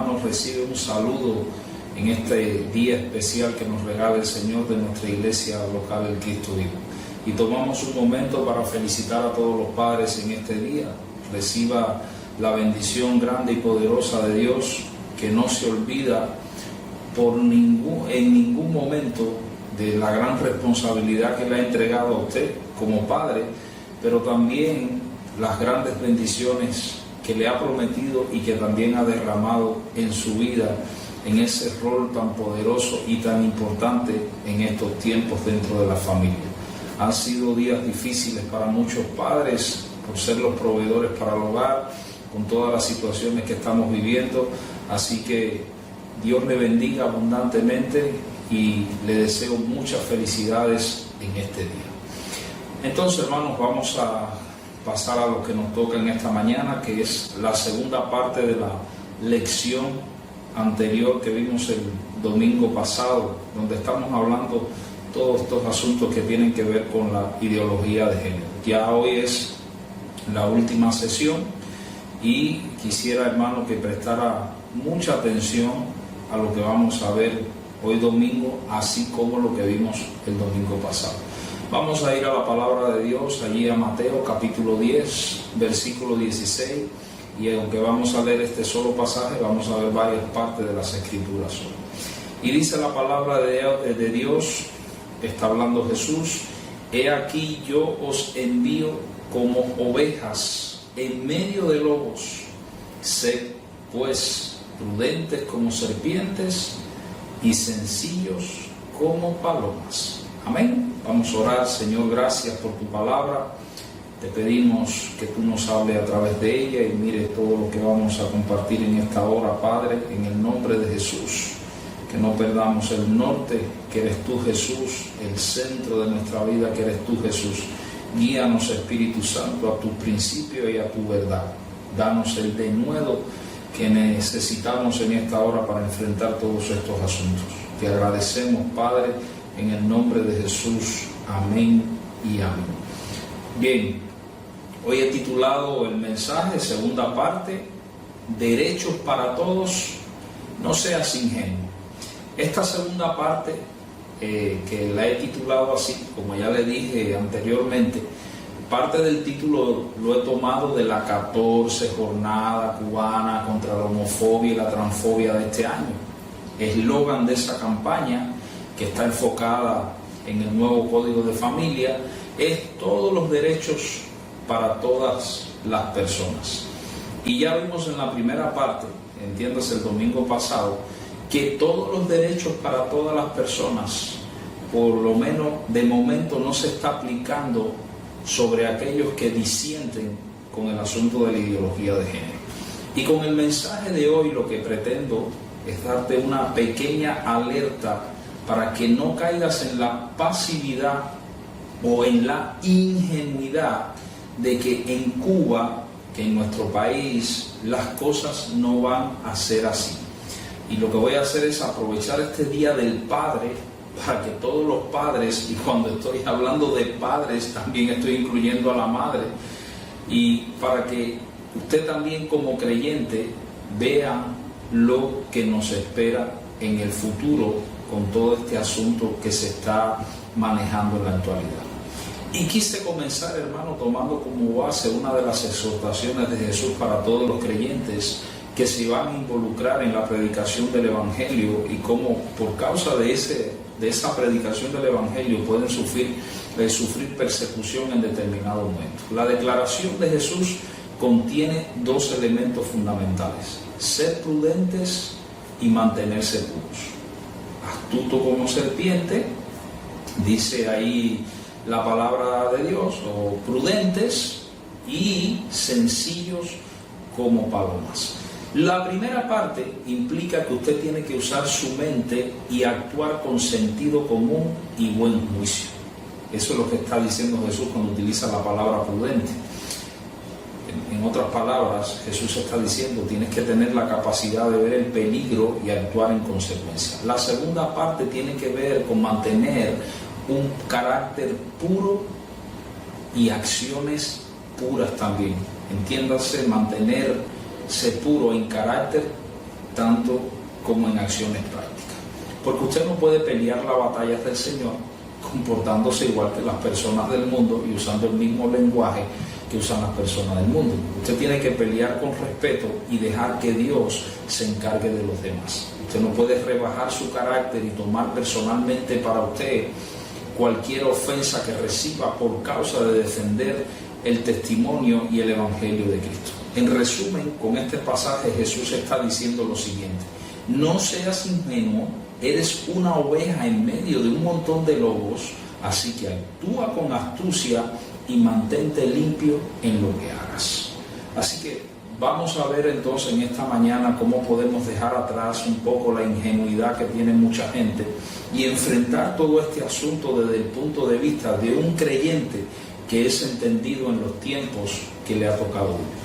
hermanos recibe un saludo en este día especial que nos regala el Señor de nuestra iglesia local, el Cristo Vivo. Y tomamos un momento para felicitar a todos los padres en este día. Reciba la bendición grande y poderosa de Dios, que no se olvida en ningún momento de la gran responsabilidad que le ha entregado a usted como padre, pero también las grandes bendiciones que le ha prometido y que también ha derramado en su vida, en ese rol tan poderoso y tan importante en estos tiempos dentro de la familia. Han sido días difíciles para muchos padres por ser los proveedores para el hogar, con todas las situaciones que estamos viviendo, así que Dios le bendiga abundantemente y le deseo muchas felicidades en este día. Entonces, hermanos, vamos a pasar a lo que nos toca en esta mañana, que es la segunda parte de la lección anterior que vimos el domingo pasado, donde estamos hablando todos estos asuntos que tienen que ver con la ideología de género. Ya hoy es la última sesión y quisiera, hermano, que prestara mucha atención a lo que vamos a ver hoy domingo, así como lo que vimos el domingo pasado. Vamos a ir a la palabra de Dios, allí a Mateo capítulo 10, versículo 16, y aunque vamos a leer este solo pasaje, vamos a ver varias partes de las Escrituras hoy. Y dice la palabra de Dios, está hablando Jesús: he aquí yo os envío como ovejas en medio de lobos. Sed pues prudentes como serpientes y sencillos como palomas. Amén. Vamos a orar. Señor, gracias por tu palabra. Te pedimos que tú nos hables a través de ella y mire todo lo que vamos a compartir en esta hora, Padre, en el nombre de Jesús. Que no perdamos el norte, que eres tú, Jesús, el centro de nuestra vida, que eres tú, Jesús. Guíanos, Espíritu Santo, a tu principio y a tu verdad. Danos el denuedo que necesitamos en esta hora para enfrentar todos estos asuntos. Te agradecemos, Padre, en el nombre de Jesús. Amén y amén. Bien, hoy he titulado el mensaje, segunda parte, derechos para todos, no seas ingenuo. Esta segunda parte, que la he titulado así, como ya le dije anteriormente, parte del título lo he tomado de la 14 jornada cubana contra la homofobia y la transfobia de este año. Eslogan de esa campaña, que está enfocada en el nuevo Código de Familia, es todos los derechos para todas las personas. Y ya vimos en la primera parte, entiéndase el domingo pasado, que todos los derechos para todas las personas, por lo menos de momento, no se está aplicando sobre aquellos que disienten con el asunto de la ideología de género. Y con el mensaje de hoy lo que pretendo es darte una pequeña alerta para que no caigas en la pasividad o en la ingenuidad de que en Cuba, que en nuestro país, las cosas no van a ser así. Y lo que voy a hacer es aprovechar este Día del Padre para que todos los padres, y cuando estoy hablando de padres también estoy incluyendo a la madre, y para que usted también como creyente vea lo que nos espera en el futuro con todo este asunto que se está manejando en la actualidad. Y quise comenzar, hermano, tomando como base una de las exhortaciones de Jesús para todos los creyentes que se van a involucrar en la predicación del Evangelio y cómo por causa de esa predicación del Evangelio pueden sufrir persecución en determinado momento. La declaración de Jesús contiene dos elementos fundamentales: ser prudentes y mantenerse puros. Astuto como serpiente, dice ahí la palabra de Dios, o prudentes, y sencillos como palomas. La primera parte implica que usted tiene que usar su mente y actuar con sentido común y buen juicio. Eso es lo que está diciendo Jesús cuando utiliza la palabra prudente. En otras palabras, Jesús está diciendo, tienes que tener la capacidad de ver el peligro y actuar en consecuencia. La segunda parte tiene que ver con mantener un carácter puro y acciones puras también. Entiéndase, mantenerse puro en carácter tanto como en acciones prácticas. Porque usted no puede pelear las batallas del Señor comportándose igual que las personas del mundo y usando el mismo lenguaje que usan las personas del mundo. Usted tiene que pelear con respeto y dejar que Dios se encargue de los demás. Usted no puede rebajar su carácter y tomar personalmente para usted cualquier ofensa que reciba por causa de defender el testimonio y el evangelio de Cristo. En resumen, con este pasaje Jesús está diciendo lo siguiente: no seas ingenuo, eres una oveja en medio de un montón de lobos, así que actúa con astucia y mantente limpio en lo que hagas. Así que vamos a ver entonces en esta mañana cómo podemos dejar atrás un poco la ingenuidad que tiene mucha gente y enfrentar todo este asunto desde el punto de vista de un creyente que es entendido en los tiempos que le ha tocado vivir.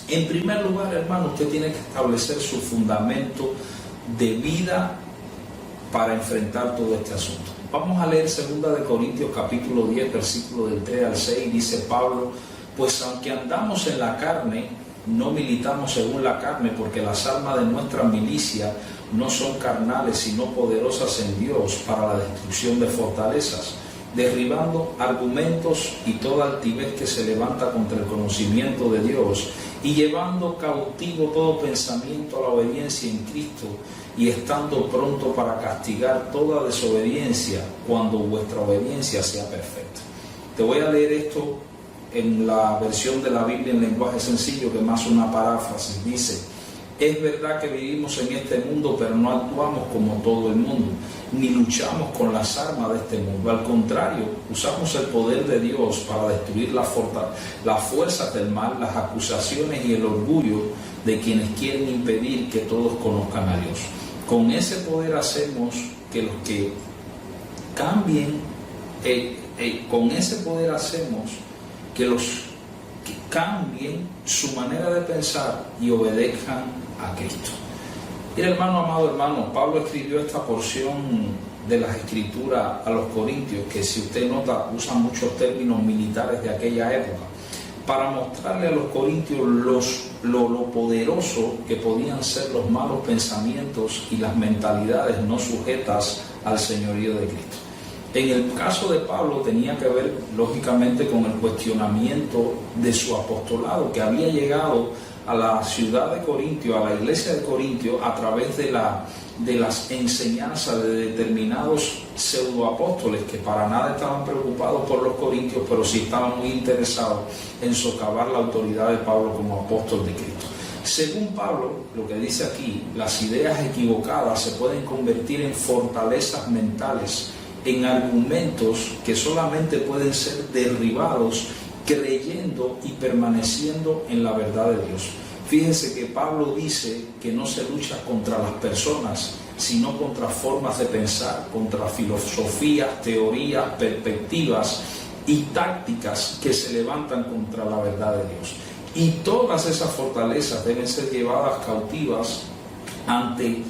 En primer lugar, hermano, usted tiene que establecer su fundamento de vida para enfrentar todo este asunto. Vamos a leer 2 Corintios capítulo 10, versículo del 3 al 6, dice Pablo: pues aunque andamos en la carne, no militamos según la carne, porque las armas de nuestra milicia no son carnales, sino poderosas en Dios para la destrucción de fortalezas, derribando argumentos y toda altivez que se levanta contra el conocimiento de Dios, y llevando cautivo todo pensamiento a la obediencia en Cristo, y estando pronto para castigar toda desobediencia cuando vuestra obediencia sea perfecta. Te voy a leer esto en la versión de la Biblia en lenguaje sencillo, que más una paráfrasis. Dice: es verdad que vivimos en este mundo, pero no actuamos como todo el mundo, ni luchamos con las armas de este mundo. Al contrario, usamos el poder de Dios para destruir las fuerzas del mal, las acusaciones y el orgullo de quienes quieren impedir que todos conozcan a Dios. Con ese poder hacemos que los que cambien, con ese poder hacemos que los que cambien su manera de pensar y obedezcan a Cristo. Mira, hermano, amado hermano, Pablo escribió esta porción de las Escrituras a los Corintios, que si usted nota usa muchos términos militares de aquella época, para mostrarle a los corintios lo poderoso que podían ser los malos pensamientos y las mentalidades no sujetas al señorío de Cristo. En el caso de Pablo tenía que ver lógicamente con el cuestionamiento de su apostolado, que había llegado a la ciudad de Corintio, a la iglesia de Corintio, a través de las enseñanzas de determinados pseudoapóstoles que para nada estaban preocupados por los corintios, pero sí estaban muy interesados en socavar la autoridad de Pablo como apóstol de Cristo. Según Pablo, lo que dice aquí, las ideas equivocadas se pueden convertir en fortalezas mentales, en argumentos que solamente pueden ser derribados creyendo y permaneciendo en la verdad de Dios. Fíjense que Pablo dice que no se lucha contra las personas, sino contra formas de pensar, contra filosofías, teorías, perspectivas y tácticas que se levantan contra la verdad de Dios. Y todas esas fortalezas deben ser llevadas cautivas ante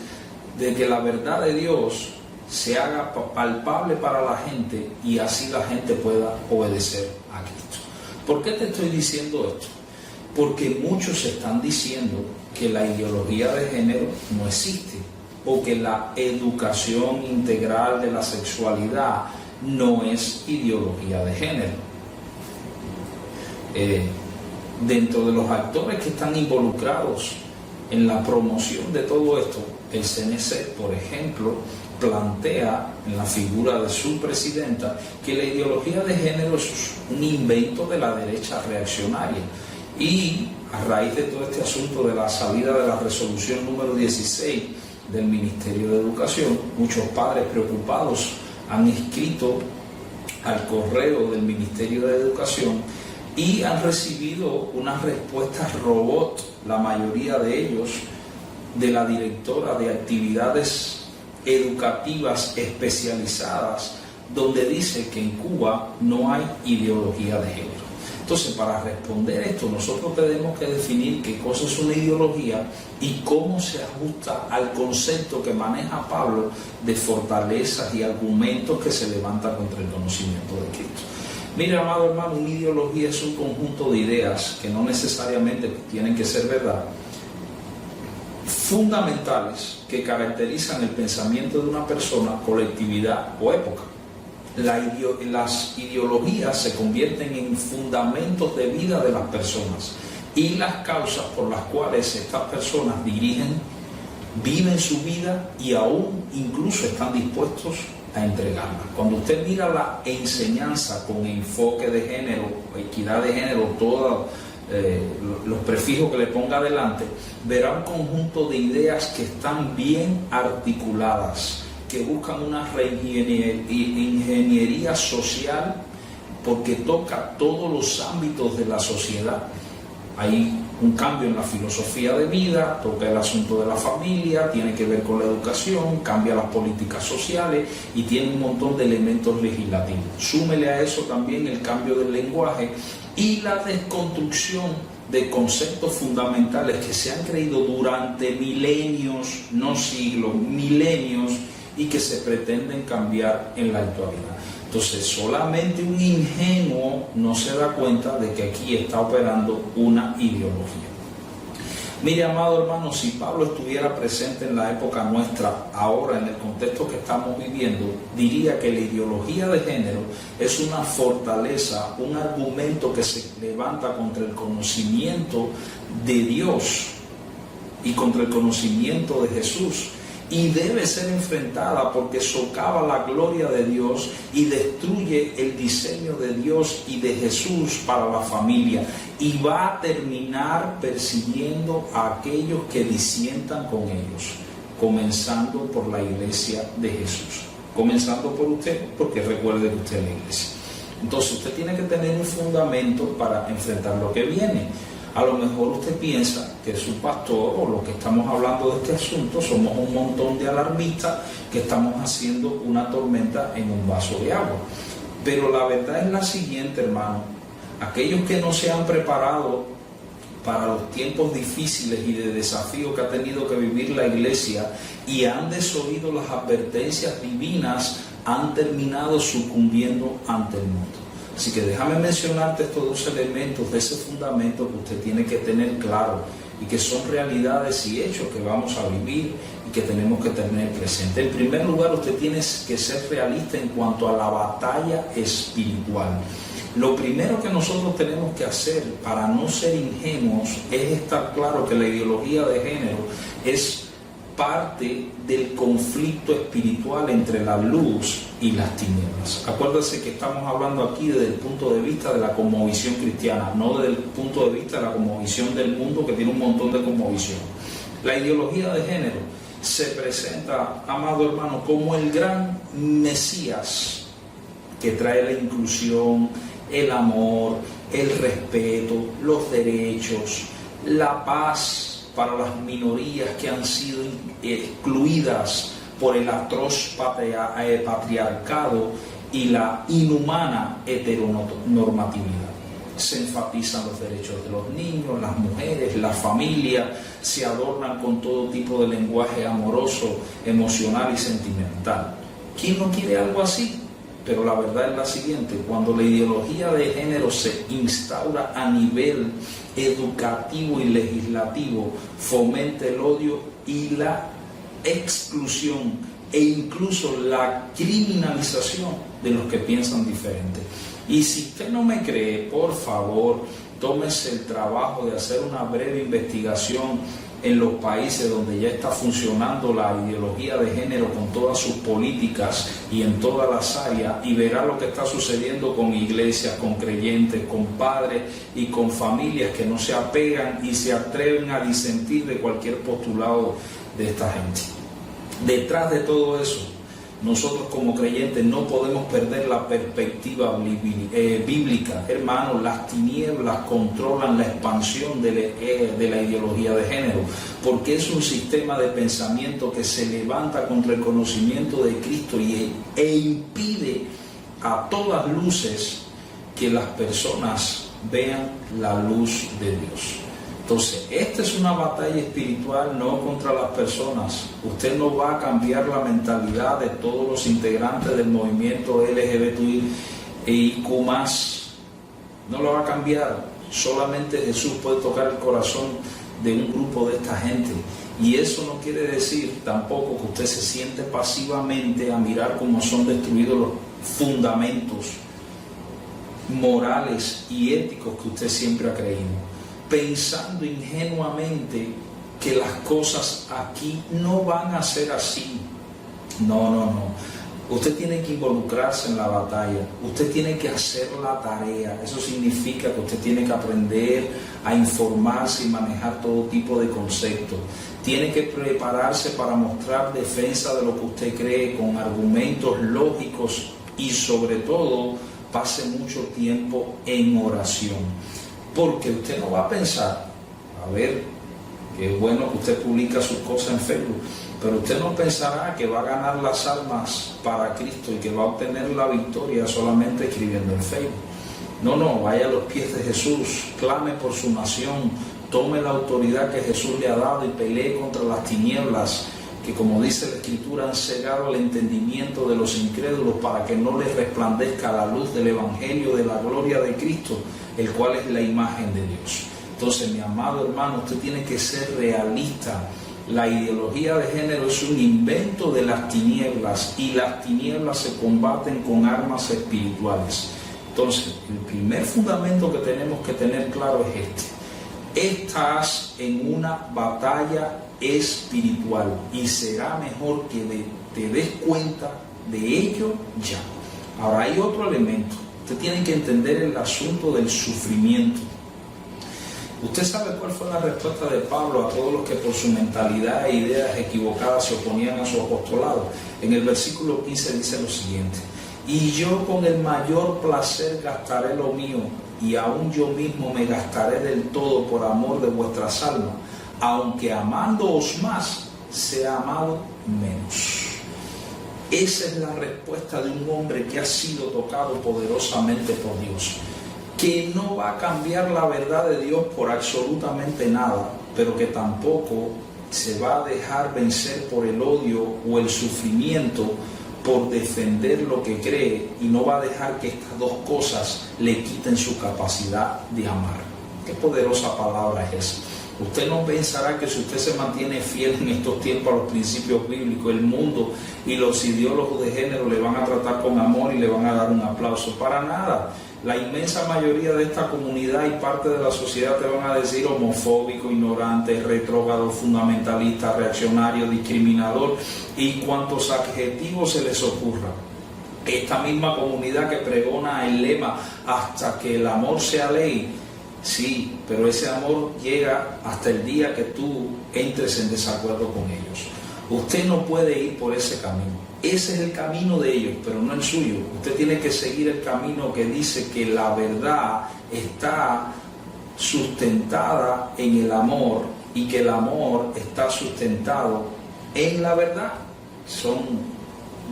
de que la verdad de Dios se haga palpable para la gente y así la gente pueda obedecer a Cristo. ¿Por qué te estoy diciendo esto? Porque muchos están diciendo que la ideología de género no existe, o que la educación integral de la sexualidad no es ideología de género. Dentro de los actores que están involucrados en la promoción de todo esto, el CNC, por ejemplo, plantea en la figura de su presidenta que la ideología de género es un invento de la derecha reaccionaria. Y a raíz de todo este asunto de la salida de la resolución número 16 del Ministerio de Educación, muchos padres preocupados han escrito al correo del Ministerio de Educación y han recibido unas respuestas robot, la mayoría de ellos, de la directora de actividades educativas especializadas, donde dice que en Cuba no hay ideología de género. Entonces, para responder esto, nosotros tenemos que definir qué cosa es una ideología y cómo se ajusta al concepto que maneja Pablo de fortalezas y argumentos que se levantan contra el conocimiento de Cristo. Mira, amado hermano, una ideología es un conjunto de ideas que no necesariamente tienen que ser verdad, fundamentales que caracterizan el pensamiento de una persona, colectividad o época. Las ideologías se convierten en fundamentos de vida de las personas y las causas por las cuales estas personas viven su vida y aún incluso están dispuestos a entregarla. Cuando usted mira la enseñanza con enfoque de género, equidad de género, todos los prefijos que le ponga adelante, verá un conjunto de ideas que están bien articuladas, que buscan una reingeniería social porque toca todos los ámbitos de la sociedad. Hay un cambio en la filosofía de vida, toca el asunto de la familia, tiene que ver con la educación, cambia las políticas sociales y tiene un montón de elementos legislativos. Súmele a eso también el cambio del lenguaje y la desconstrucción de conceptos fundamentales que se han creído durante milenios, no siglos, milenios, y que se pretenden cambiar en la actualidad. Entonces, solamente un ingenuo no se da cuenta de que aquí está operando una ideología. Mire, amado hermano, si Pablo estuviera presente en la época nuestra, ahora en el contexto que estamos viviendo, diría que la ideología de género es una fortaleza, un argumento que se levanta contra el conocimiento de Dios y contra el conocimiento de Jesús. Y debe ser enfrentada porque socava la gloria de Dios y destruye el diseño de Dios y de Jesús para la familia, y va a terminar persiguiendo a aquellos que disientan con ellos, comenzando por la iglesia de Jesús, comenzando por usted, porque recuerde que usted es la iglesia. Entonces usted tiene que tener un fundamento para enfrentar lo que viene. A lo mejor usted piensa que su pastor o lo que estamos hablando de este asunto somos un montón de alarmistas que estamos haciendo una tormenta en un vaso de agua. Pero la verdad es la siguiente, hermano. Aquellos que no se han preparado para los tiempos difíciles y de desafío que ha tenido que vivir la iglesia y han desoído las advertencias divinas, han terminado sucumbiendo ante el mundo. Así que déjame mencionarte estos dos elementos de ese fundamento que usted tiene que tener claro y que son realidades y hechos que vamos a vivir y que tenemos que tener presente. En primer lugar, usted tiene que ser realista en cuanto a la batalla espiritual. Lo primero que nosotros tenemos que hacer para no ser ingenuos es estar claro que la ideología de género es parte del conflicto espiritual entre la luz y las tinieblas. Acuérdense que estamos hablando aquí desde el punto de vista de la cosmovisión cristiana, no desde el punto de vista de la cosmovisión del mundo, que tiene un montón de cosmovisión. La ideología de género se presenta, amado hermano, como el gran Mesías que trae la inclusión, el amor, el respeto, los derechos, la paz para las minorías que han sido excluidas por el atroz patriarcado y la inhumana heteronormatividad. Se enfatizan los derechos de los niños, las mujeres, la familia, se adornan con todo tipo de lenguaje amoroso, emocional y sentimental. ¿Quién no quiere algo así? Pero la verdad es la siguiente: cuando la ideología de género se instaura a nivel educativo y legislativo, fomenta el odio y la exclusión e incluso la criminalización de los que piensan diferente. Y si usted no me cree, por favor, tómese el trabajo de hacer una breve investigación en los países donde ya está funcionando la ideología de género con todas sus políticas y en todas las áreas, y verá lo que está sucediendo con iglesias, con creyentes, con padres y con familias que no se apegan y se atreven a disentir de cualquier postulado de esta gente. Detrás de todo eso, nosotros como creyentes no podemos perder la perspectiva bíblica. Hermanos, las tinieblas controlan la expansión de la ideología de género, porque es un sistema de pensamiento que se levanta contra el conocimiento de Cristo e impide a todas luces que las personas vean la luz de Dios. Entonces, esta es una batalla espiritual, no contra las personas. Usted no va a cambiar la mentalidad de todos los integrantes del movimiento LGBTIQ+. No lo va a cambiar. Solamente Jesús puede tocar el corazón de un grupo de esta gente Y eso no quiere decir tampoco que usted se siente pasivamente a mirar cómo son destruidos los fundamentos morales y éticos que usted siempre ha creído, pensando ingenuamente que las cosas aquí no van a ser así. No. Usted tiene que involucrarse en la batalla, usted tiene que hacer la tarea. Eso significa que usted tiene que aprender a informarse y manejar todo tipo de conceptos. Tiene que prepararse para mostrar defensa de lo que usted cree con argumentos lógicos y sobre todo pase mucho tiempo en oración. Porque usted no va a pensar, a ver, que es bueno que usted publica sus cosas en Facebook, pero usted no pensará que va a ganar las almas para Cristo y que va a obtener la victoria solamente escribiendo en Facebook. No, vaya a los pies de Jesús, clame por su nación, tome la autoridad que Jesús le ha dado y pelee contra las tinieblas que, como dice la Escritura, han cegado el entendimiento de los incrédulos para que no les resplandezca la luz del Evangelio de la gloria de Cristo, el cual es la imagen de Dios. Entonces, mi amado hermano, usted tiene que ser realista. La ideología de género es un invento de las tinieblas y las tinieblas se combaten con armas espirituales. Entonces, el primer fundamento que tenemos que tener claro es este: estás en una batalla espiritual y será mejor que te des cuenta de ello ya. Ahora, hay otro elemento. Usted tiene que entender el asunto del sufrimiento. Usted sabe cuál fue la respuesta de Pablo a todos los que por su mentalidad e ideas equivocadas se oponían a su apostolado. En el versículo 15 dice lo siguiente: y yo con el mayor placer gastaré lo mío, y aún yo mismo me gastaré del todo por amor de vuestras almas, aunque amándoos más, sea amado menos. Esa es la respuesta de un hombre que ha sido tocado poderosamente por Dios, que no va a cambiar la verdad de Dios por absolutamente nada, pero que tampoco se va a dejar vencer por el odio o el sufrimiento por defender lo que cree, y no va a dejar que estas dos cosas le quiten su capacidad de amar. Qué poderosa palabra es esa. Usted no pensará que si usted se mantiene fiel en estos tiempos a los principios bíblicos, el mundo y los ideólogos de género le van a tratar con amor y le van a dar un aplauso. Para nada. La inmensa mayoría de esta comunidad y parte de la sociedad te van a decir homofóbico, ignorante, retrógrado, fundamentalista, reaccionario, discriminador y cuantos adjetivos se les ocurra. Esta misma comunidad que pregona el lema hasta que el amor sea ley, sí, pero ese amor llega hasta el día que tú entres en desacuerdo con ellos. Usted no puede ir por ese camino. Ese es el camino de ellos, pero no el suyo. Usted tiene que seguir el camino que dice que la verdad está sustentada en el amor y que el amor está sustentado en la verdad. Son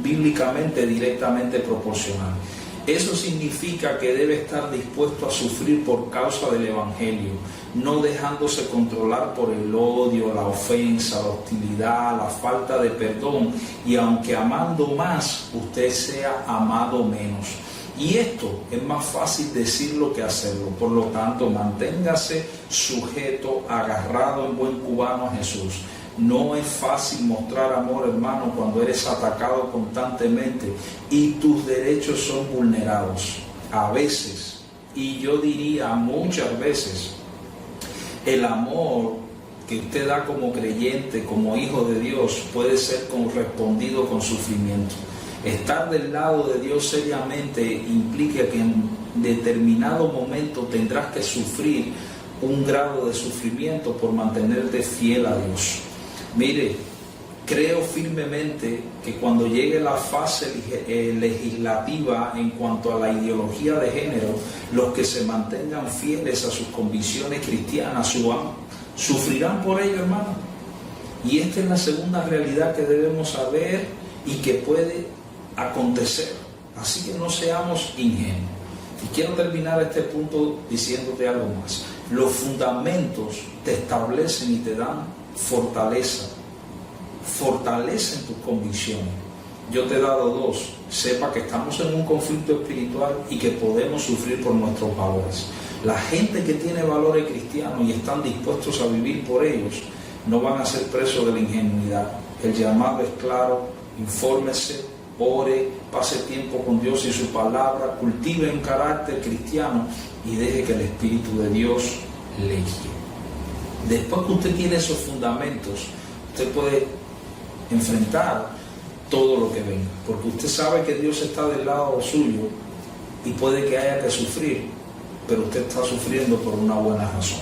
bíblicamente directamente proporcionales. Eso significa que debe estar dispuesto a sufrir por causa del Evangelio, no dejándose controlar por el odio, la ofensa, la hostilidad, la falta de perdón, y aunque amando más, usted sea amado menos. Y esto es más fácil decirlo que hacerlo. Por lo tanto, manténgase sujeto, agarrado en buen cubano a Jesús. No es fácil mostrar amor, hermano, cuando eres atacado constantemente y tus derechos son vulnerados. A veces, y yo diría muchas veces, el amor que usted da como creyente, como hijo de Dios, puede ser correspondido con sufrimiento. Estar del lado de Dios seriamente implica que en determinado momento tendrás que sufrir un grado de sufrimiento por mantenerte fiel a Dios. Mire, creo firmemente que cuando llegue la fase legislativa en cuanto a la ideología de género, los que se mantengan fieles a sus convicciones cristianas sufrirán por ello, hermano. Y esta es la segunda realidad que debemos saber y que puede acontecer. Así que no seamos ingenuos. Y quiero terminar este punto diciéndote algo más. Los fundamentos te establecen y te dan fortalecen tus convicciones. Yo te he dado dos. Sepa que estamos en un conflicto espiritual y que podemos sufrir por nuestros valores. La gente que tiene valores cristianos y están dispuestos a vivir por ellos, no van a ser presos de la ingenuidad. El llamado es claro: infórmese, ore, pase tiempo con Dios y su palabra, cultive un carácter cristiano y deje que el Espíritu de Dios le guíe. Después que usted tiene esos fundamentos, usted puede enfrentar todo lo que venga, porque usted sabe que Dios está del lado suyo y puede que haya que sufrir, pero usted está sufriendo por una buena razón.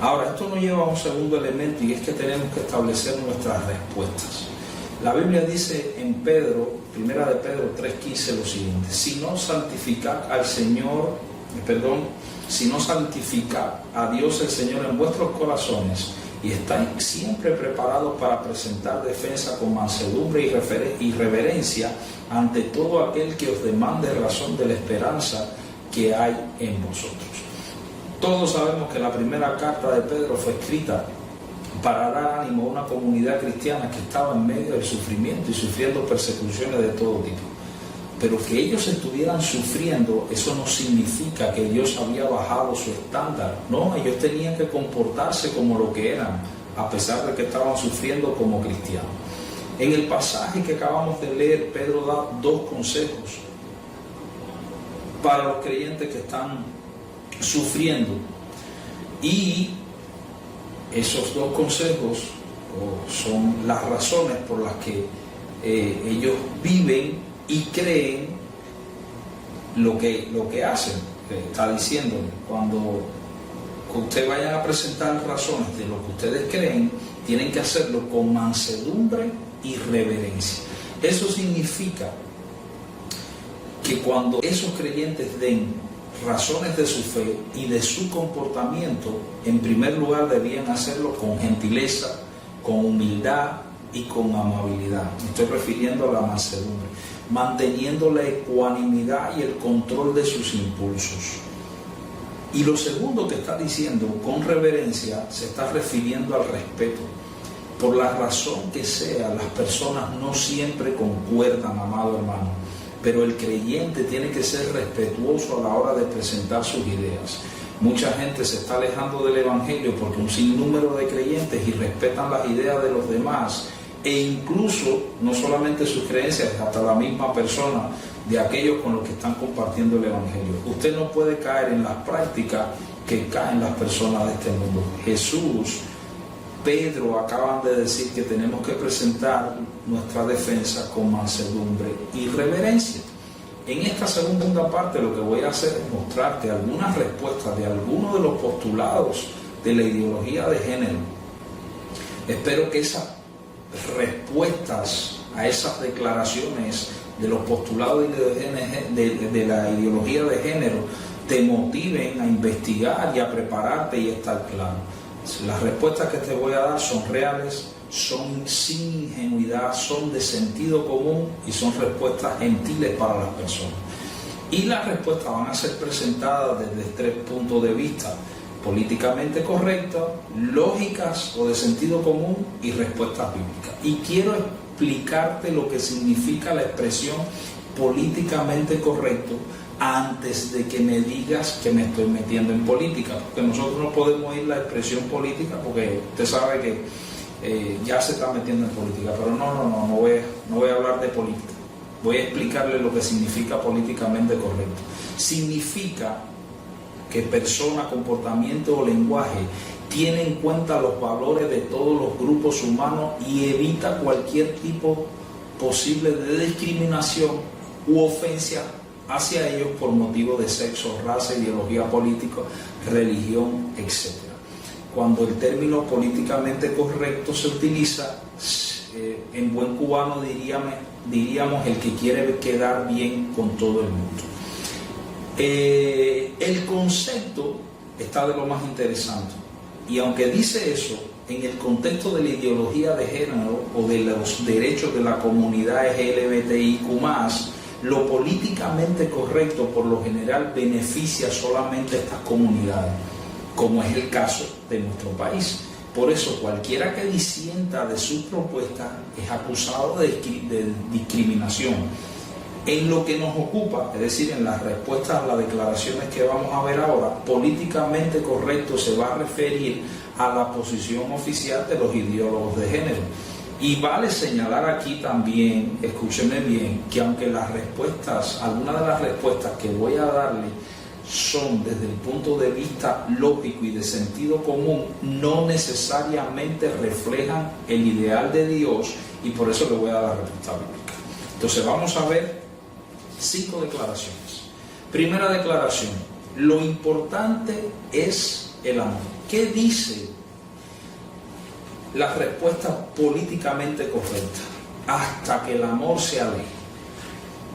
Ahora, esto nos lleva a un segundo elemento, y es que tenemos que establecer nuestras respuestas. La Biblia dice en Pedro, 1 de Pedro 3:15, lo siguiente: si no santificad a Dios el Señor en vuestros corazones, y estáis siempre preparados para presentar defensa con mansedumbre y reverencia ante todo aquel que os demande razón de la esperanza que hay en vosotros. Todos sabemos que la primera carta de Pedro fue escrita para dar ánimo a una comunidad cristiana que estaba en medio del sufrimiento y sufriendo persecuciones de todo tipo. Pero que ellos estuvieran sufriendo, eso no significa que Dios había bajado su estándar. No, ellos tenían que comportarse como lo que eran, a pesar de que estaban sufriendo como cristianos. En el pasaje que acabamos de leer, Pedro da dos consejos para los creyentes que están sufriendo. Y esos dos consejos son las razones por las que ellos viven y creen lo que hacen. Está diciendo, cuando ustedes vayan a presentar razones de lo que ustedes creen, tienen que hacerlo con mansedumbre y reverencia. Eso significa que cuando esos creyentes den razones de su fe y de su comportamiento, en primer lugar debían hacerlo con gentileza, con humildad y con amabilidad. Me estoy refiriendo a la mansedumbre, manteniendo la ecuanimidad y el control de sus impulsos. Y lo segundo que está diciendo, con reverencia, se está refiriendo al respeto. Por la razón que sea, las personas no siempre concuerdan, amado hermano, pero el creyente tiene que ser respetuoso a la hora de presentar sus ideas. Mucha gente se está alejando del Evangelio porque un sinnúmero de creyentes irrespetan las ideas de los demás, e incluso no solamente sus creencias, hasta la misma persona de aquellos con los que están compartiendo el Evangelio. Usted no puede caer en las prácticas que caen las personas de este mundo. Jesús, Pedro acaban de decir que tenemos que presentar nuestra defensa con mansedumbre y reverencia. En esta segunda parte lo que voy a hacer es mostrarte algunas respuestas de algunos de los postulados de la ideología de género. Espero que esas respuestas a esas declaraciones de los postulados de la ideología de género te motiven a investigar y a prepararte y estar claro. Las respuestas que te voy a dar son reales, son sin ingenuidad, son de sentido común y son respuestas gentiles para las personas. Y las respuestas van a ser presentadas desde 3 puntos de vista: políticamente correctas, lógicas o de sentido común, y respuestas bíblicas. Y quiero explicarte lo que significa la expresión políticamente correcto antes de que me digas que me estoy metiendo en política, porque nosotros no podemos ir la expresión política porque usted sabe que ya se está metiendo en política, pero no voy a hablar de política. Voy a explicarle lo que significa políticamente correcto. Significa que persona, comportamiento o lenguaje tiene en cuenta los valores de todos los grupos humanos y evita cualquier tipo posible de discriminación u ofensa hacia ellos por motivo de sexo, raza, ideología política, religión, etc. Cuando el término políticamente correcto se utiliza, en buen cubano diríamos el que quiere quedar bien con todo el mundo. El concepto está de lo más interesante, y aunque dice eso, en el contexto de la ideología de género o de los derechos de la comunidad LGBTIQ+, lo políticamente correcto por lo general beneficia solamente a estas comunidades, como es el caso de nuestro país. Por eso cualquiera que disienta de sus propuestas es acusado de discriminación. En lo que nos ocupa, es decir, en las respuestas a las declaraciones que vamos a ver ahora, políticamente correcto se va a referir a la posición oficial de los ideólogos de género. Y vale señalar aquí también, escúchenme bien, que aunque algunas de las respuestas que voy a darle son desde el punto de vista lógico y de sentido común, no necesariamente reflejan el ideal de Dios, y por eso le voy a dar la respuesta bíblica. Entonces vamos a ver 5 declaraciones. Primera declaración: lo importante es el amor. ¿Qué dice la respuesta políticamente correcta? Hasta que el amor sea ley.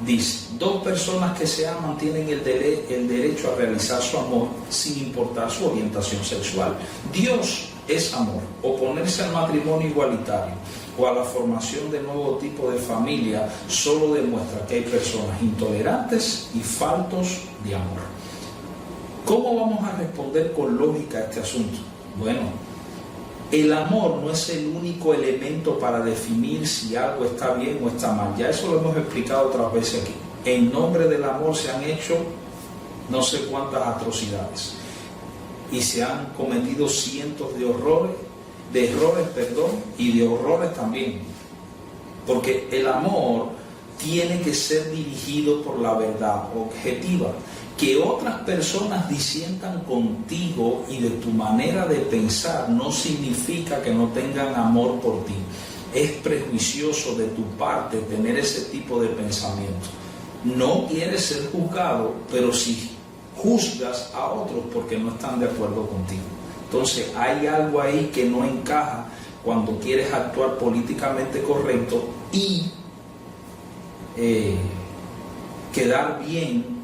Dice: 2 personas que se aman tienen el derecho a realizar su amor sin importar su orientación sexual. Dios es amor. Oponerse al matrimonio igualitario o a la formación de nuevo tipo de familia solo demuestra que hay personas intolerantes y faltos de amor. ¿Cómo vamos a responder con lógica a este asunto? Bueno, el amor no es el único elemento para definir si algo está bien o está mal. Ya eso lo hemos explicado otras veces aquí. En nombre del amor se han hecho no sé cuántas atrocidades y se han cometido cientos de errores y de horrores también. Porque el amor tiene que ser dirigido por la verdad objetiva. Que otras personas disientan contigo y de tu manera de pensar no significa que no tengan amor por ti. Es prejuicioso de tu parte tener ese tipo de pensamiento. No quieres ser juzgado, pero si juzgas a otros porque no están de acuerdo contigo. Entonces hay algo ahí que no encaja cuando quieres actuar políticamente correcto y quedar bien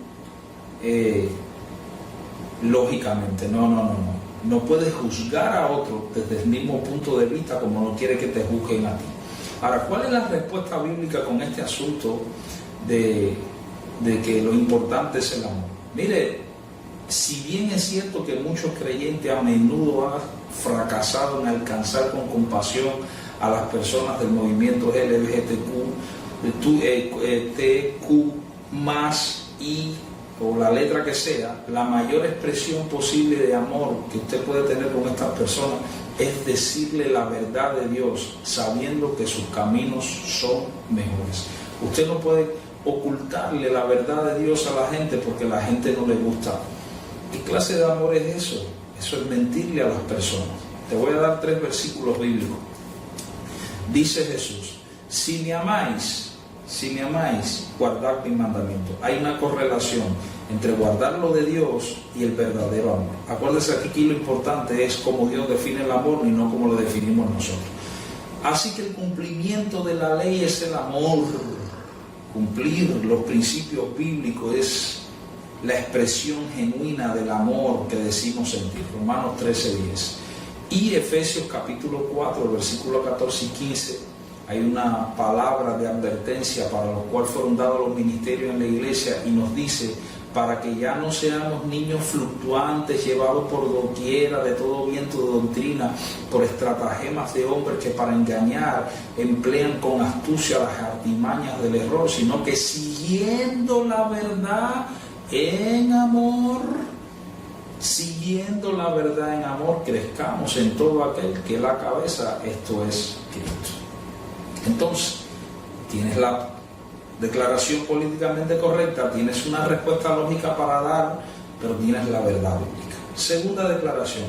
lógicamente. No puedes juzgar a otro desde el mismo punto de vista como no quiere que te juzguen a ti. Ahora, ¿cuál es la respuesta bíblica con este asunto de que lo importante es el amor? Mire, si bien es cierto que muchos creyentes a menudo han fracasado en alcanzar con compasión a las personas del movimiento LGBTQ+I o la letra que sea, la mayor expresión posible de amor que usted puede tener con estas personas es decirle la verdad de Dios, sabiendo que sus caminos son mejores. Usted no puede ocultarle la verdad de Dios a la gente porque a la gente no le gusta. ¿Qué clase de amor es eso? Eso es mentirle a las personas. Te voy a dar 3 versículos bíblicos. Dice Jesús: si me amáis, guardad mis mandamientos. Hay una correlación entre guardar lo de Dios y el verdadero amor. Acuérdese aquí lo importante es cómo Dios define el amor y no cómo lo definimos nosotros. Así que el cumplimiento de la ley es el amor. Cumplir los principios bíblicos es la expresión genuina del amor que decimos sentir. Romanos 13:10. Y Efesios capítulo 4, versículos 14 y 15. Hay una palabra de advertencia para los cuales fueron dados los ministerios en la iglesia y nos dice: para que ya no seamos niños fluctuantes, llevados por doquiera de todo viento de doctrina, por estratagemas de hombres que para engañar emplean con astucia las artimañas del error, sino que siguiendo la verdad en amor, crezcamos en todo aquel que es la cabeza, esto es Cristo. Entonces, tienes la declaración políticamente correcta, tienes una respuesta lógica para dar, pero tienes la verdad bíblica. Segunda declaración: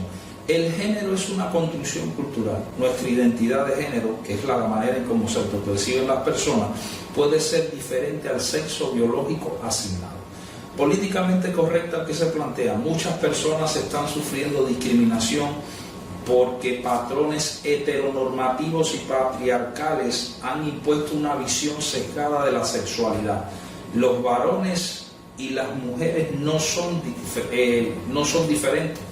el género es una construcción cultural. Nuestra identidad de género, que es la manera en cómo se autoperciben las personas, puede ser diferente al sexo biológico asignado. Políticamente correcta, que se plantea: muchas personas están sufriendo discriminación porque patrones heteronormativos y patriarcales han impuesto una visión sesgada de la sexualidad. Los varones y las mujeres no son diferentes.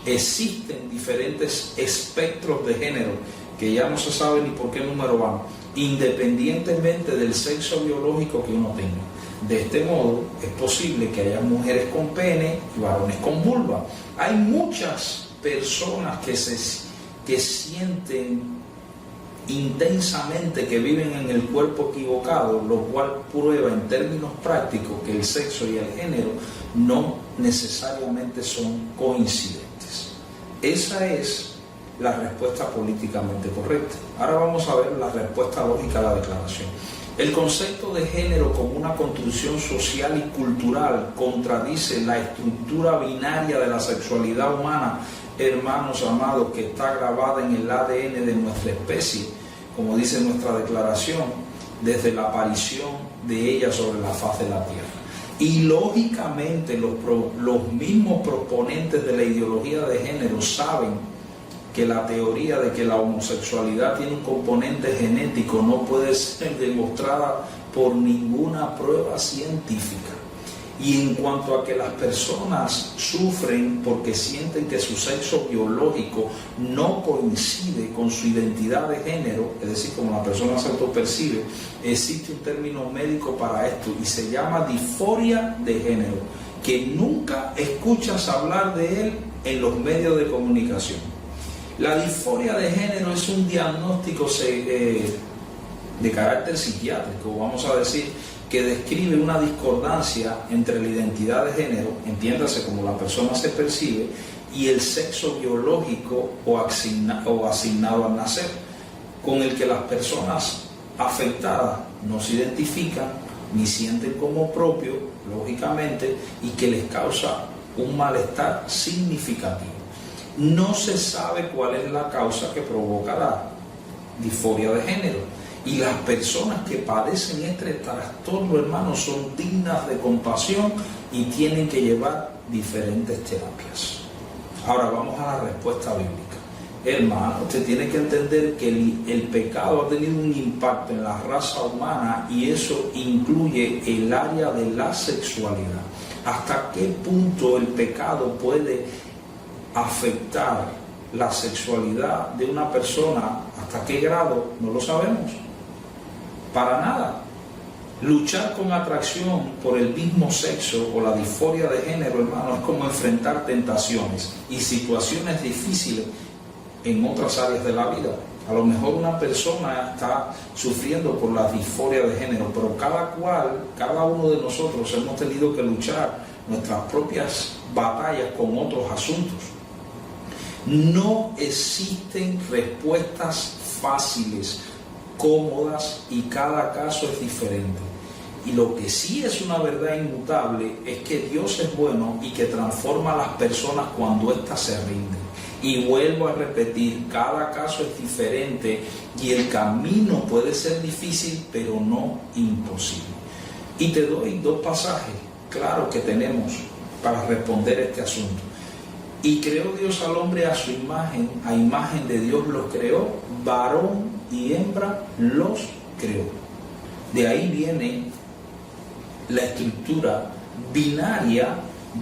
Existen diferentes espectros de género que ya no se sabe ni por qué número van, independientemente del sexo biológico que uno tenga. De este modo, es posible que haya mujeres con pene y varones con vulva. Hay muchas personas que sienten intensamente que viven en el cuerpo equivocado, lo cual prueba en términos prácticos que el sexo y el género no necesariamente son coincidentes. Esa es la respuesta políticamente correcta. Ahora vamos a ver la respuesta lógica a la declaración. El concepto de género como una construcción social y cultural contradice la estructura binaria de la sexualidad humana, hermanos amados, que está grabada en el ADN de nuestra especie, como dice nuestra declaración, desde la aparición de ella sobre la faz de la tierra. Y lógicamente los mismos proponentes de la ideología de género saben que la teoría de que la homosexualidad tiene un componente genético no puede ser demostrada por ninguna prueba científica. Y en cuanto a que las personas sufren porque sienten que su sexo biológico no coincide con su identidad de género, es decir, como la persona se autopercibe, existe un término médico para esto y se llama disforia de género, que nunca escuchas hablar de él en los medios de comunicación. La disforia de género es un diagnóstico de carácter psiquiátrico, vamos a decir, que describe una discordancia entre la identidad de género, entiéndase como la persona se percibe, y el sexo biológico o asignado al nacer, con el que las personas afectadas no se identifican ni sienten como propio, lógicamente, y que les causa un malestar significativo. No se sabe cuál es la causa que provoca la disforia de género. Y las personas que padecen este trastorno, hermanos, son dignas de compasión y tienen que llevar diferentes terapias. Ahora vamos a la respuesta bíblica. Hermano, usted tiene que entender que el pecado ha tenido un impacto en la raza humana y eso incluye el área de la sexualidad. ¿Hasta qué punto el pecado puede afectar la sexualidad de una persona? ¿Hasta qué grado? No lo sabemos. Para nada. Luchar con atracción por el mismo sexo o la disforia de género, hermano, es como enfrentar tentaciones y situaciones difíciles en otras áreas de la vida. A lo mejor una persona está sufriendo por la disforia de género, pero cada uno de nosotros hemos tenido que luchar nuestras propias batallas con otros asuntos. No existen respuestas fáciles, cómodas, y cada caso es diferente. Y lo que sí es una verdad inmutable es que Dios es bueno y que transforma a las personas cuando éstas se rinden. Y vuelvo a repetir, cada caso es diferente y el camino puede ser difícil, pero no imposible. Y te doy dos pasajes claros que tenemos para responder este asunto. Y creó Dios al hombre a su imagen, a imagen de Dios los creó, varón y hembra los creó. De ahí viene la estructura binaria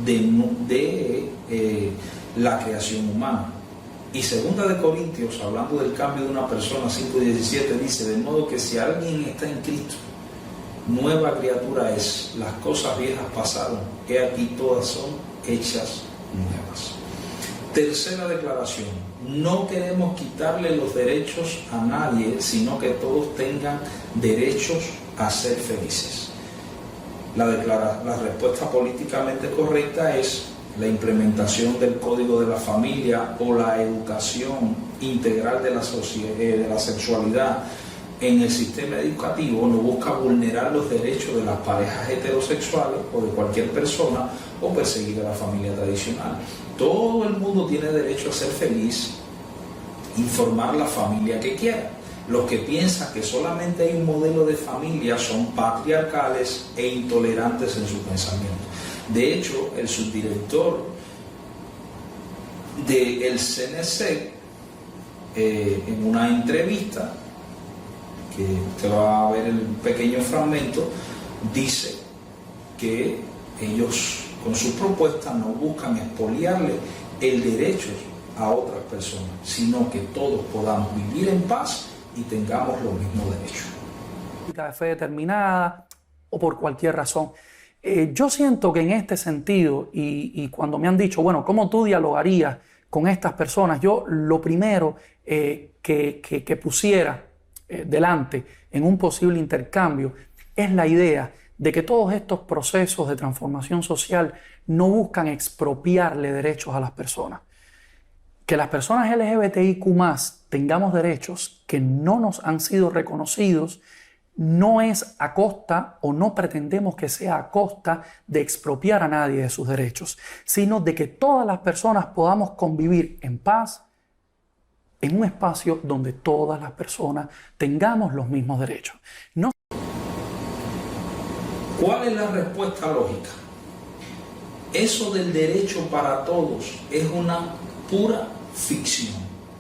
de la creación humana. Y 2 de Corintios, hablando del cambio de una persona, 5:17, dice: de modo que si alguien está en Cristo, nueva criatura es, las cosas viejas pasaron, he aquí todas son hechas nuevas. Tercera declaración: no queremos quitarle los derechos a nadie, sino que todos tengan derechos a ser felices. La respuesta políticamente correcta es la implementación del Código de la Familia o la educación integral de la sexualidad en el sistema educativo. No busca vulnerar los derechos de las parejas heterosexuales o de cualquier persona o perseguir a la familia tradicional. Todo el mundo tiene derecho a ser feliz y formar la familia que quiera. Los que piensan que solamente hay un modelo de familia son patriarcales e intolerantes en su pensamiento. De hecho, el subdirector del CNC, en una entrevista, que usted va a ver el pequeño fragmento, dice que ellos con sus propuestas no buscan expoliarle el derecho a otras personas, sino que todos podamos vivir en paz y tengamos los mismos derechos. De fe determinada o por cualquier razón. Yo siento que en este sentido, y cuando me han dicho, bueno, ¿cómo tú dialogarías con estas personas? Yo lo primero que pusiera delante en un posible intercambio es la idea de que todos estos procesos de transformación social no buscan expropiarle derechos a las personas. Que las personas LGBTIQ+ tengamos derechos que no nos han sido reconocidos no es a costa, o no pretendemos que sea a costa de expropiar a nadie de sus derechos, sino de que todas las personas podamos convivir en paz en un espacio donde todas las personas tengamos los mismos derechos. No. ¿Cuál es la respuesta lógica? Eso del derecho para todos es una pura ficción.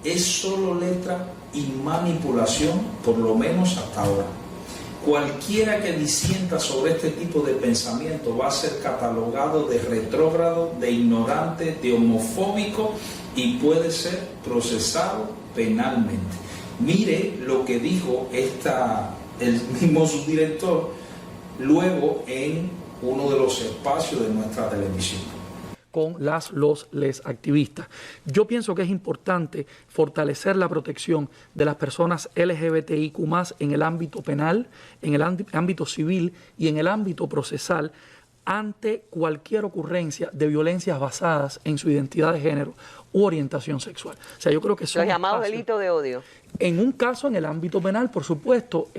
Es solo letra y manipulación, por lo menos hasta ahora. Cualquiera que disienta sobre este tipo de pensamiento va a ser catalogado de retrógrado, de ignorante, de homofóbico y puede ser procesado penalmente. Mire lo que dijo el mismo subdirector luego en uno de los espacios de nuestra televisión. Con les activistas. Yo pienso que es importante fortalecer la protección de las personas LGBTIQ+ en el ámbito penal, en el ámbito civil y en el ámbito procesal ante cualquier ocurrencia de violencias basadas en su identidad de género u orientación sexual. O sea, yo creo que son los llamados delitos de odio. En un caso, en el ámbito penal, por supuesto,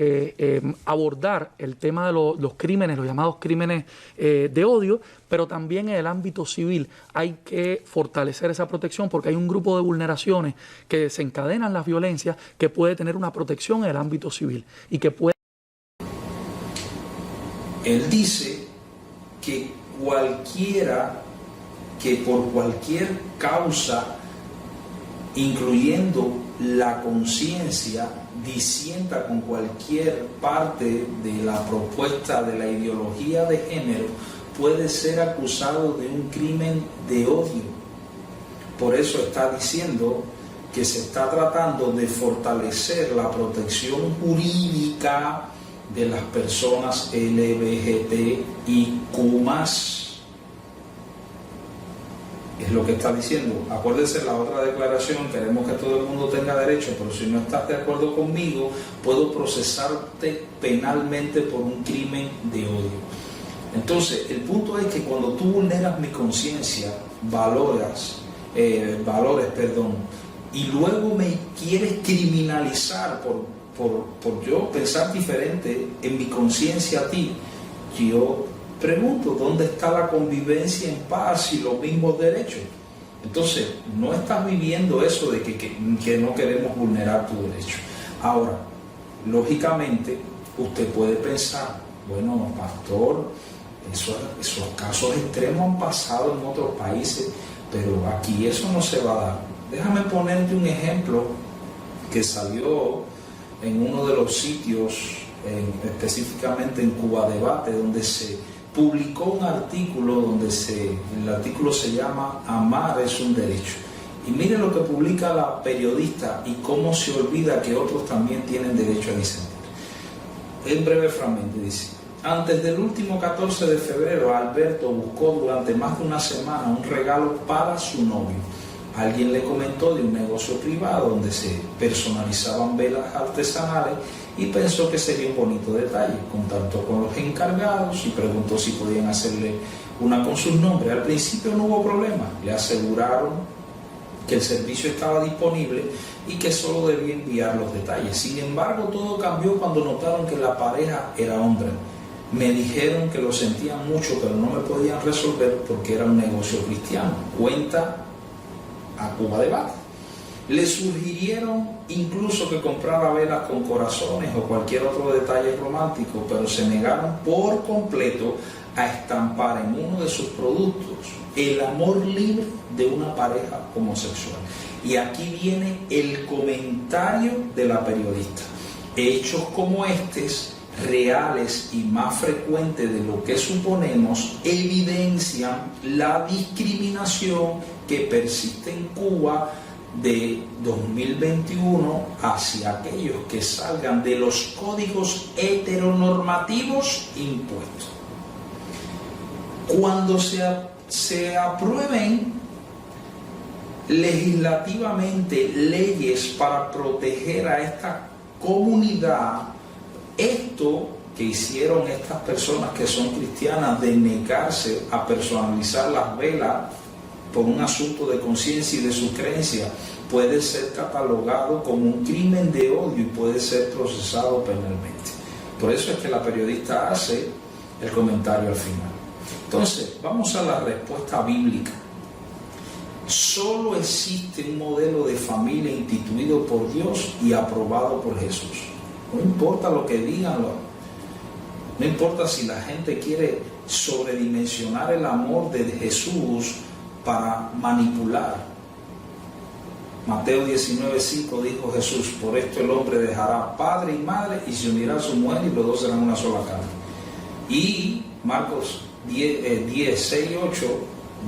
abordar el tema de los crímenes, los llamados crímenes de odio, pero también en el ámbito civil hay que fortalecer esa protección porque hay un grupo de vulneraciones que desencadenan las violencias que puede tener una protección en el ámbito civil y que puede... Él dice que cualquiera que por cualquier causa, incluyendo la conciencia, disienta con cualquier parte de la propuesta de la ideología de género, puede ser acusado de un crimen de odio. Por eso está diciendo que se está tratando de fortalecer la protección jurídica de las personas LGBTIQ+. Es lo que está diciendo. Acuérdese la otra declaración: queremos que todo el mundo tenga derecho, pero si no estás de acuerdo conmigo, puedo procesarte penalmente por un crimen de odio. Entonces, el punto es que cuando tú vulneras mi conciencia, valores, y luego me quieres criminalizar por yo pensar diferente en mi conciencia a ti, yo pregunto, ¿dónde está la convivencia en paz y los mismos derechos? Entonces, no estás viviendo eso de que no queremos vulnerar tu derecho. Ahora, lógicamente, usted puede pensar, bueno, pastor, esos casos extremos han pasado en otros países, pero aquí eso no se va a dar. Déjame ponerte un ejemplo que salió en uno de los sitios, específicamente en Cuba Debate, donde se publicó un artículo donde el artículo se llama "Amar es un derecho". Y mire lo que publica la periodista y cómo se olvida que otros también tienen derecho a disentir. En breve fragmento dice: antes del último 14 de febrero, Alberto buscó durante más de una semana un regalo para su novio. Alguien le comentó de un negocio privado donde se personalizaban velas artesanales y pensó que sería un bonito detalle. Contactó con los encargados y preguntó si podían hacerle una con sus nombres. Al principio no hubo problema, le aseguraron que el servicio estaba disponible y que solo debía enviar los detalles. Sin embargo, todo cambió cuando notaron que la pareja era hombre. Me dijeron que lo sentían mucho, pero no me podían resolver porque era un negocio cristiano. Cuenta a Cuba Debate. Le sugirieron incluso que comprara velas con corazones o cualquier otro detalle romántico, pero se negaron por completo a estampar en uno de sus productos el amor libre de una pareja homosexual. Y aquí viene el comentario de la periodista: hechos como estos, reales y más frecuentes de lo que suponemos, evidencian la discriminación que persiste en Cuba de 2021 hacia aquellos que salgan de los códigos heteronormativos impuestos. Cuando se aprueben legislativamente leyes para proteger a esta comunidad, esto que hicieron estas personas que son cristianas de negarse a personalizar las velas por un asunto de conciencia y de su creencia, puede ser catalogado como un crimen de odio y puede ser procesado penalmente. Por eso es que la periodista hace el comentario al final. Entonces, vamos a la respuesta bíblica. Solo existe un modelo de familia instituido por Dios y aprobado por Jesús. No importa lo que digan, no importa si la gente quiere sobredimensionar el amor de Jesús para manipular. Mateo 19:5 dijo Jesús: por esto el hombre dejará padre y madre y se unirá a su mujer y los dos serán una sola carne. Y Marcos 10:6-8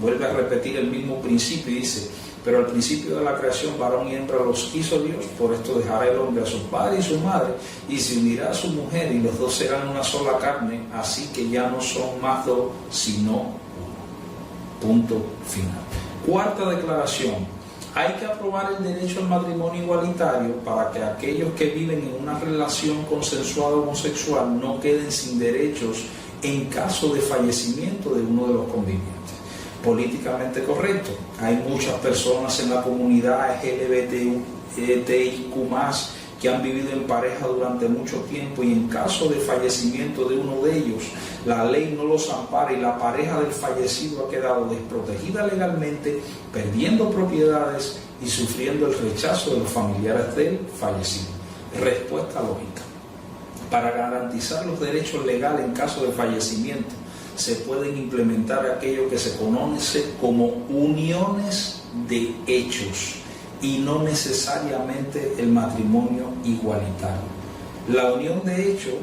vuelve a repetir el mismo principio y dice: pero al principio de la creación varón y hembra los hizo Dios, por esto dejará el hombre a su padre y su madre y se unirá a su mujer y los dos serán una sola carne, así que ya no son más dos sino uno. Punto final. Cuarta declaración: hay que aprobar el derecho al matrimonio igualitario para que aquellos que viven en una relación consensuada homosexual no queden sin derechos en caso de fallecimiento de uno de los convivientes. Políticamente correcto. Hay muchas personas en la comunidad LGBTIQ+, que han vivido en pareja durante mucho tiempo y en caso de fallecimiento de uno de ellos, la ley no los ampara y la pareja del fallecido ha quedado desprotegida legalmente, perdiendo propiedades y sufriendo el rechazo de los familiares del fallecido. Respuesta lógica. Para garantizar los derechos legales en caso de fallecimiento, se pueden implementar aquello que se conoce como uniones de hechos y no necesariamente el matrimonio igualitario. La unión de hechos,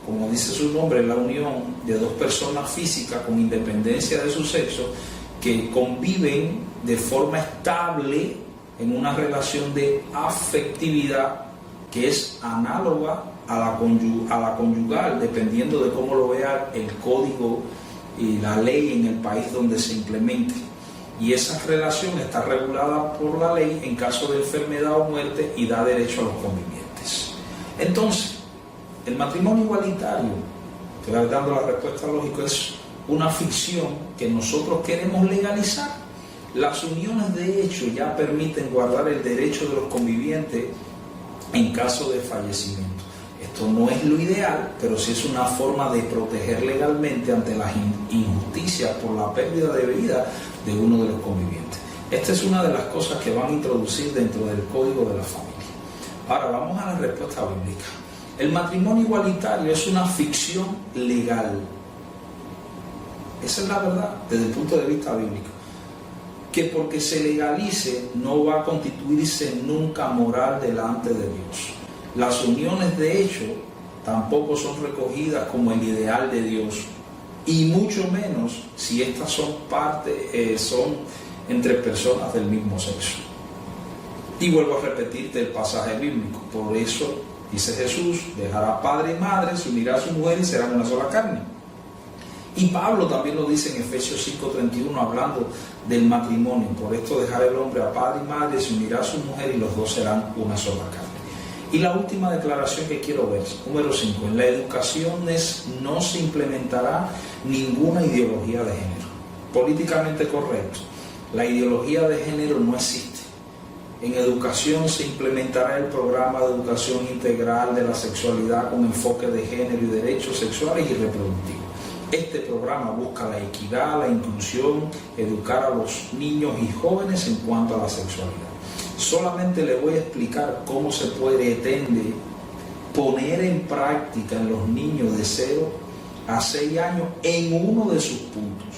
como dice su nombre, es la unión de dos personas físicas con independencia de su sexo que conviven de forma estable en una relación de afectividad que es análoga a la conyugal, dependiendo de cómo lo vea el código y la ley en el país donde se implemente. Y esa relación está regulada por la ley en caso de enfermedad o muerte y da derecho a los convivientes. Entonces, el matrimonio igualitario, estoy dando la respuesta lógica, es una ficción que nosotros queremos legalizar. Las uniones de hecho ya permiten guardar el derecho de los convivientes en caso de fallecimiento. Esto no es lo ideal, pero sí es una forma de proteger legalmente ante las injusticias por la pérdida de vida de uno de los convivientes. Esta es una de las cosas que van a introducir dentro del Código de la Familia. Ahora vamos a la respuesta bíblica. El matrimonio igualitario es una ficción legal. Esa es la verdad desde el punto de vista bíblico. Que porque se legalice no va a constituirse nunca moral delante de Dios. Las uniones de hecho tampoco son recogidas como el ideal de Dios, y mucho menos si estas son entre personas del mismo sexo. Y vuelvo a repetirte el pasaje bíblico. Por eso dice Jesús: dejará padre y madre, se unirá a su mujer y serán una sola carne. Y Pablo también lo dice en Efesios 5:31, hablando del matrimonio: por esto dejará el hombre a padre y madre, se unirá a su mujer y los dos serán una sola carne. Y la última declaración que quiero ver, número 5, en la educación no se implementará ninguna ideología de género. Políticamente correcto, la ideología de género no existe. En educación se implementará el programa de educación integral de la sexualidad con enfoque de género y derechos sexuales y reproductivos. Este programa busca la equidad, la inclusión, educar a los niños y jóvenes en cuanto a la sexualidad. Solamente le voy a explicar cómo se pretende poner en práctica en los niños de 0 a 6 años en uno de sus puntos.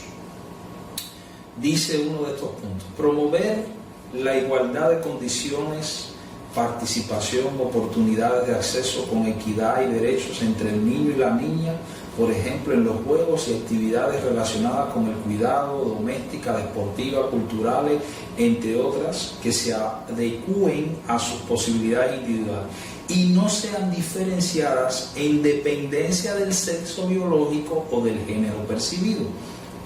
Dice uno de estos puntos: promover la igualdad de condiciones, participación, oportunidades de acceso con equidad y derechos entre el niño y la niña, por ejemplo, en los juegos y actividades relacionadas con el cuidado, doméstica, deportiva, culturales, entre otras, que se adecúen a sus posibilidades individuales y no sean diferenciadas en dependencia del sexo biológico o del género percibido.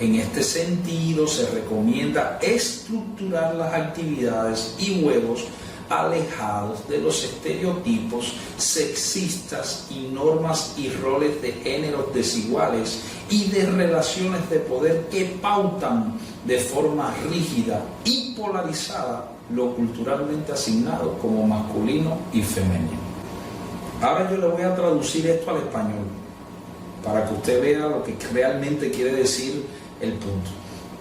En este sentido, se recomienda estructurar las actividades y juegos alejados de los estereotipos sexistas y normas y roles de géneros desiguales y de relaciones de poder que pautan de forma rígida y polarizada lo culturalmente asignado como masculino y femenino. Ahora yo le voy a traducir esto al español para que usted vea lo que realmente quiere decir el punto.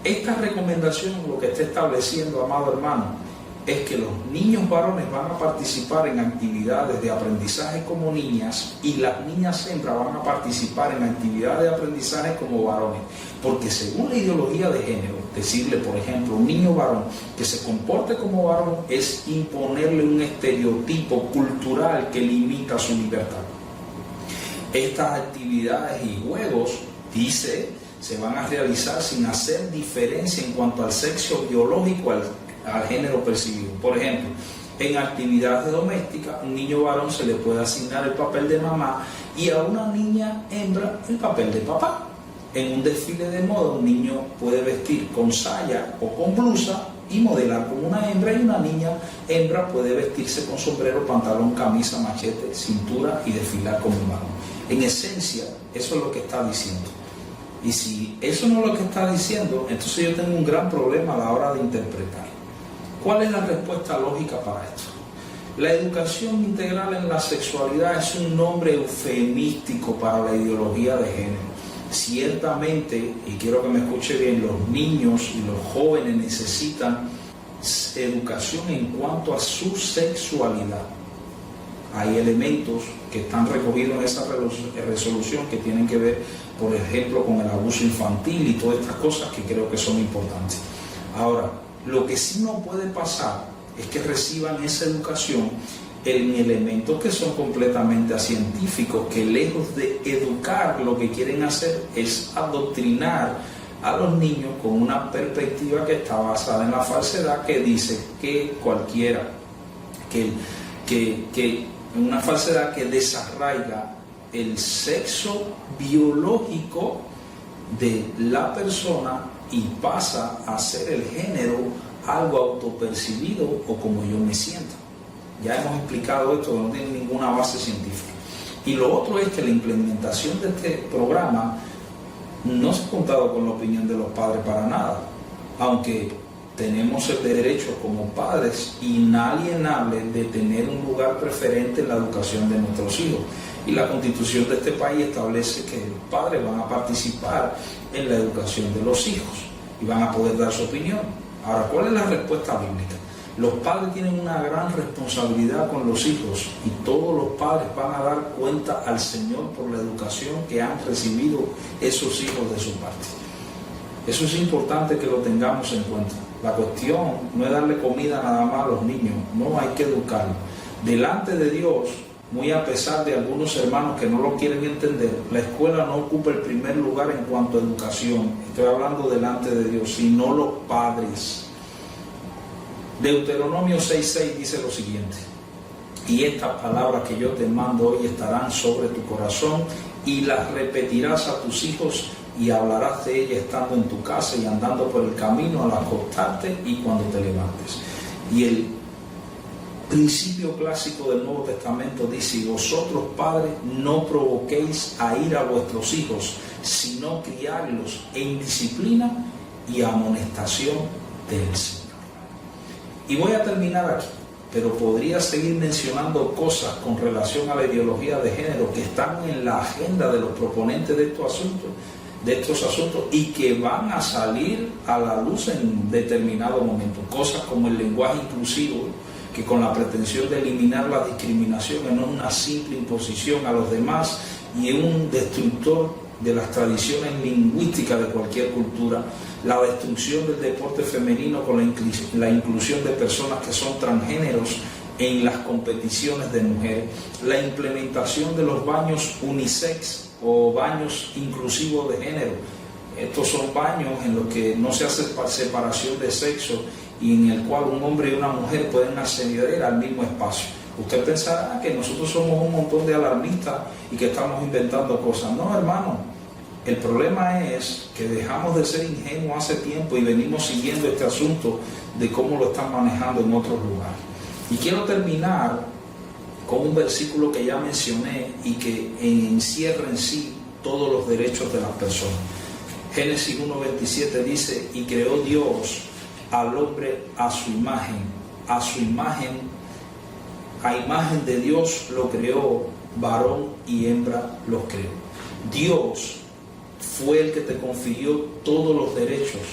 Esta recomendación lo que está estableciendo, amado hermano, es que los niños varones van a participar en actividades de aprendizaje como niñas y las niñas hembras van a participar en actividades de aprendizaje como varones. Porque según la ideología de género, decirle, por ejemplo, a un niño varón que se comporte como varón es imponerle un estereotipo cultural que limita su libertad. Estas actividades y juegos, dice, se van a realizar sin hacer diferencia en cuanto al sexo biológico, al género percibido. Por ejemplo, en actividades domésticas, un niño varón se le puede asignar el papel de mamá y a una niña hembra el papel de papá. En un desfile de moda, un niño puede vestir con saya o con blusa y modelar como una hembra, y una niña hembra puede vestirse con sombrero, pantalón, camisa, machete, cintura y desfilar como un varón. En esencia, eso es lo que está diciendo. Y si eso no es lo que está diciendo, entonces yo tengo un gran problema a la hora de interpretar. ¿Cuál es la respuesta lógica para esto? La educación integral en la sexualidad es un nombre eufemístico para la ideología de género. Ciertamente, y quiero que me escuche bien, los niños y los jóvenes necesitan educación en cuanto a su sexualidad. Hay elementos que están recogidos en esa resolución que tienen que ver, por ejemplo, con el abuso infantil y todas estas cosas que creo que son importantes. Ahora, lo que sí no puede pasar es que reciban esa educación en elementos que son completamente científicos, que lejos de educar, lo que quieren hacer es adoctrinar a los niños con una perspectiva que está basada en la falsedad, que dice que cualquiera, una falsedad que desarraiga el sexo biológico de la persona y pasa a ser el género algo autopercibido o como yo me siento. Ya hemos explicado esto, no tiene ninguna base científica. Y lo otro es que la implementación de este programa no se ha contado con la opinión de los padres para nada, aunque tenemos el derecho como padres inalienables de tener un lugar preferente en la educación de nuestros hijos. Y la Constitución de este país establece que los padres van a participar en la educación de los hijos y van a poder dar su opinión. Ahora, ¿cuál es la respuesta bíblica? Los padres tienen una gran responsabilidad con los hijos y todos los padres van a dar cuenta al Señor por la educación que han recibido esos hijos de su parte. Eso es importante que lo tengamos en cuenta. La cuestión no es darle comida nada más a los niños, no, hay que educarlos. Delante de Dios, muy a pesar de algunos hermanos que no lo quieren entender, la escuela no ocupa el primer lugar en cuanto a educación. Estoy hablando delante de Dios, sino los padres. Deuteronomio 6:6 dice lo siguiente: y estas palabras que yo te mando hoy estarán sobre tu corazón y las repetirás a tus hijos y hablarás de ellas estando en tu casa y andando por el camino al acostarte y cuando te levantes. Y el principio clásico del Nuevo Testamento dice: y vosotros padres no provoquéis a ira a vuestros hijos, sino criarlos en disciplina y amonestación del Señor. Y voy a terminar aquí, pero podría seguir mencionando cosas con relación a la ideología de género que están en la agenda de los proponentes de estos asuntos y que van a salir a la luz en determinado momento. Cosas como el lenguaje inclusivo, que con la pretensión de eliminar la discriminación en una simple imposición a los demás y en un destructor de las tradiciones lingüísticas de cualquier cultura, la destrucción del deporte femenino con la inclusión de personas que son transgéneros en las competiciones de mujeres, la implementación de los baños unisex o baños inclusivos de género. Estos son baños en los que no se hace separación de sexo y en el cual un hombre y una mujer pueden acceder al mismo espacio. Usted pensará que nosotros somos un montón de alarmistas y que estamos inventando cosas. No, hermano. El problema es que dejamos de ser ingenuos hace tiempo y venimos siguiendo este asunto de cómo lo están manejando en otros lugares. Y quiero terminar con un versículo que ya mencioné y que encierra en sí todos los derechos de las personas. Génesis 1:27 dice, y creó Dios al hombre a su imagen, a imagen de Dios lo creó, varón y hembra los creó. Dios fue el que te confirió todos los derechos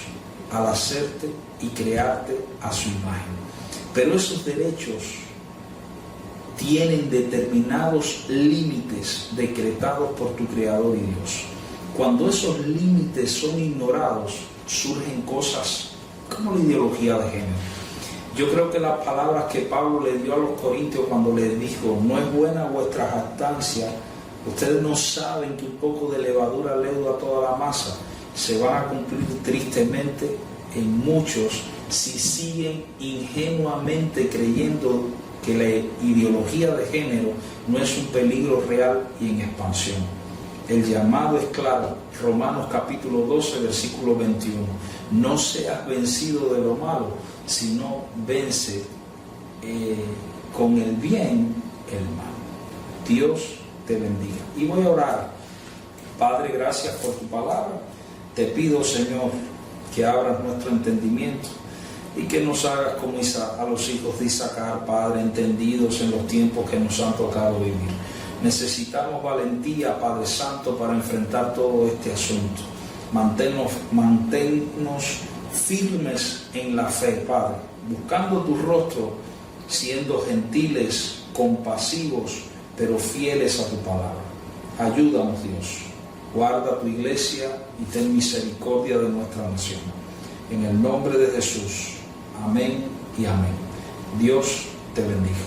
al hacerte y crearte a su imagen. Pero esos derechos tienen determinados límites decretados por tu Creador y Dios. Cuando esos límites son ignorados, surgen cosas como la ideología de género. Yo creo que las palabras que Pablo le dio a los corintios cuando les dijo, no es buena vuestra jactancia, ustedes no saben que un poco de levadura leuda toda la masa, se van a cumplir tristemente en muchos si siguen ingenuamente creyendo que la ideología de género no es un peligro real y en expansión. El llamado es claro, Romanos capítulo 12, versículo 21. No seas vencido de lo malo, sino vence con el bien el mal. Dios te bendiga. Y voy a orar. Padre, gracias por tu palabra. Te pido, Señor, que abras nuestro entendimiento y que nos hagas como a los hijos de Isaacar, Padre, entendidos en los tiempos que nos han tocado vivir. Necesitamos valentía, Padre Santo, para enfrentar todo este asunto. Manténnos firmes en la fe, Padre, buscando tu rostro, siendo gentiles, compasivos, pero fieles a tu palabra. Ayúdanos, Dios. Guarda tu iglesia y ten misericordia de nuestra nación. En el nombre de Jesús. Amén y amén. Dios te bendiga.